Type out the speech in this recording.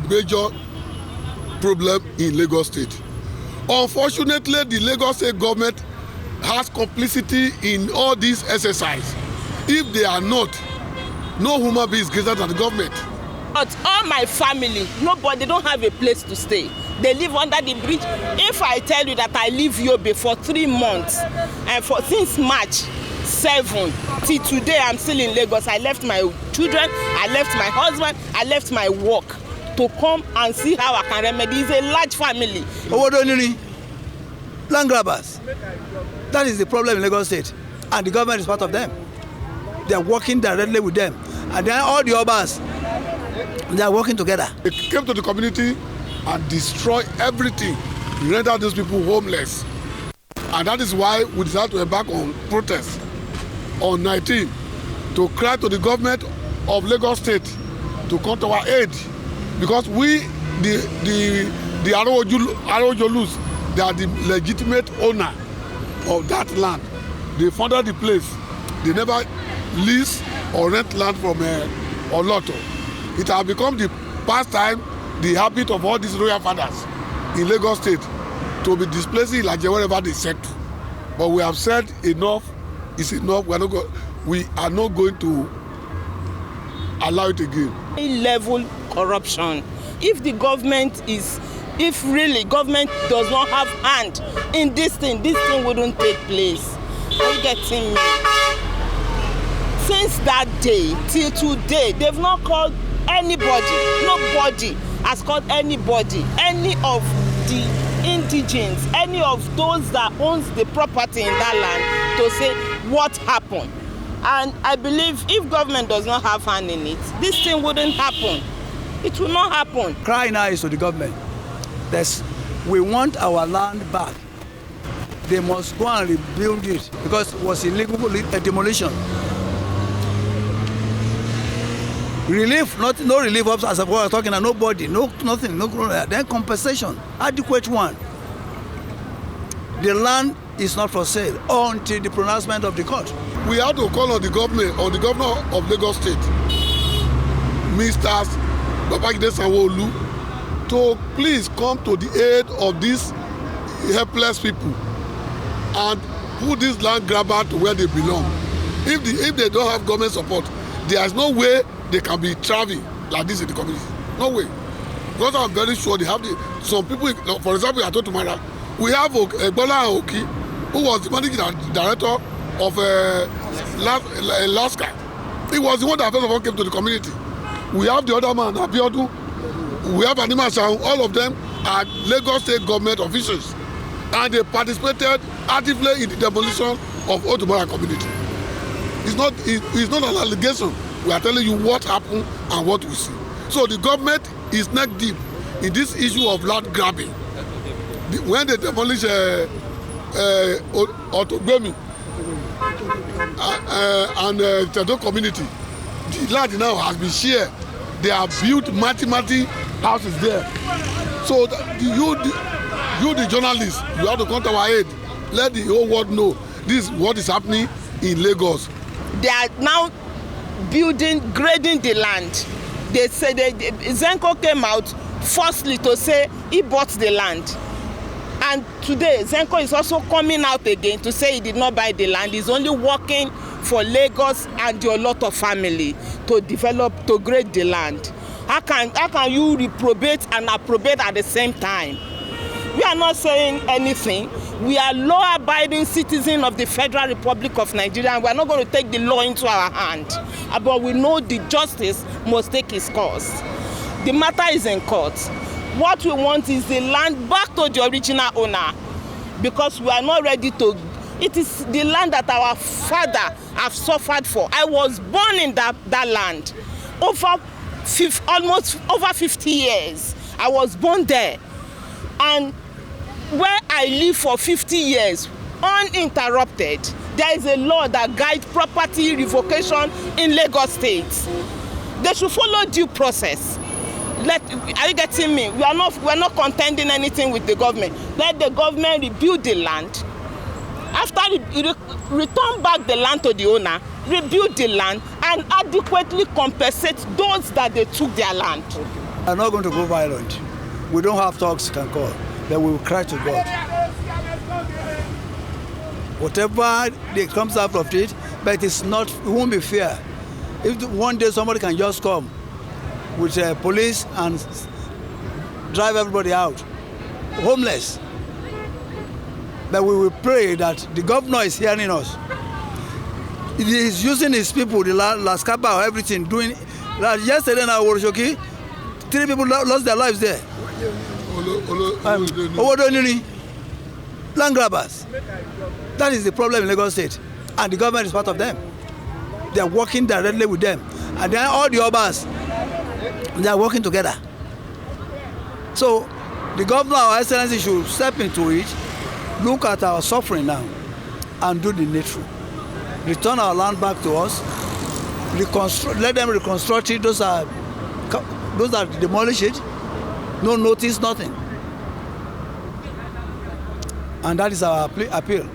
major problem in Lagos State. Unfortunately, the Lagos State government has complicity in all these exercises. If they are not, no human being is greater than the government. But all my family, nobody, they don't have a place to stay. They live under the bridge. If I tell you that I live Yobe for 3 months, and since March 7 till today, I'm still in Lagos. I left my children, I left my husband, I left my work to come and see how I can remedy. It's a large family. Land grabbers. That is the problem in Lagos State, and the government is part of them. They are working directly with them, and then all the others, they are working together. They came to the community and destroy everything, render those people homeless, and that is why we decided to embark on protest on 19 to cry to the government of Lagos State to come to our aid, because we, the Arojolus, they are the legitimate owner of that land. They funded the place. They never lease or rent land from Oloto. It has become the pastime, the habit of all these royal fathers in Lagos State to be displacing Ilaje wherever they settle. But we have said enough is enough. We are not going to allow it again. Level corruption. If the government is, if really government does not have hand in this thing wouldn't take place. Are you getting me? Since that day till today, they've not called anybody. Nobody has called anybody, any of the indigents, any of those that owns the property in that land to say what happened. And I believe if government does not have hand in it, this thing wouldn't happen. It will not happen. Cry now is to the government. We want our land back. They must go and rebuild it because it was illegal demolition. Relief, no relief as of what we're talking, and nobody, nothing, then compensation, adequate one. The land is not for sale until the pronouncement of the court. We have to call on the governor of Lagos State, Mr. Babajide Sanwo-Olu, to please come to the aid of these helpless people and put this land grabber to where they belong. If they don't have government support, there is no way they can be traveling like this in the community. No way. Because I'm very sure they have some people, for example, I told tomorrow, we have Ebola Oki, who was the managing director of Laska. He was the one that first of all came to the community. We have the other man, Abiodun. We have Anima Shahun. All of them are Lagos State government officials. And they participated actively in the demolition of Otumara community. It's not an allegation. We are telling you what happened and what we see. So the government is neck deep in this issue of land grabbing. When they demolish Otogbemi and Tedo community, the land now has been shared. They have built multi houses there. So you the journalists, you have to come to our aid. Let the whole world know this is what is happening in Lagos. They are now grading the land. They say Zenko came out firstly to say he bought the land. And today, Zenko is also coming out again to say he did not buy the land. He's only working for Lagos and the Oloto family to grade the land. How can you reprobate and approbate at the same time? We are not saying anything. We are law-abiding citizens of the Federal Republic of Nigeria, and we are not going to take the law into our hand. But we know the justice must take its course. The matter is in court. What we want is the land back to the original owner, because we are not ready to. It is the land that our father have suffered for. I was born in that land almost over 50 years. I was born there. And where I live for 50 year uninterrupted, there is a law that guides property revocation in Lagos State. They should follow due process. Are you getting me? We are not contending anything with the government. Let the government rebuild the land. After return back the land to the owner, rebuild the land, and adequately compensate those that they took their land. are not going to go violent. We don't have talks can call, but we will cry to God. Whatever that comes out of it, but it won't be fair. If one day somebody can just come with police and drive everybody out, homeless. But we will pray that the governor is hearing us. He is using his people, the last kappa or everything, doing that. Yesterday in Woroshoki, 3 people lost their lives there. Land grabbers. That is the problem in Lagos State, and the government is part of them. They are working directly with them, and then all the others, they are working together. So the governor, Our Excellency, should step into it, look at our suffering now, and do the needful. Return our land back to us. Let them reconstruct it. Those are demolish it. No notice, nothing. And that is our appeal.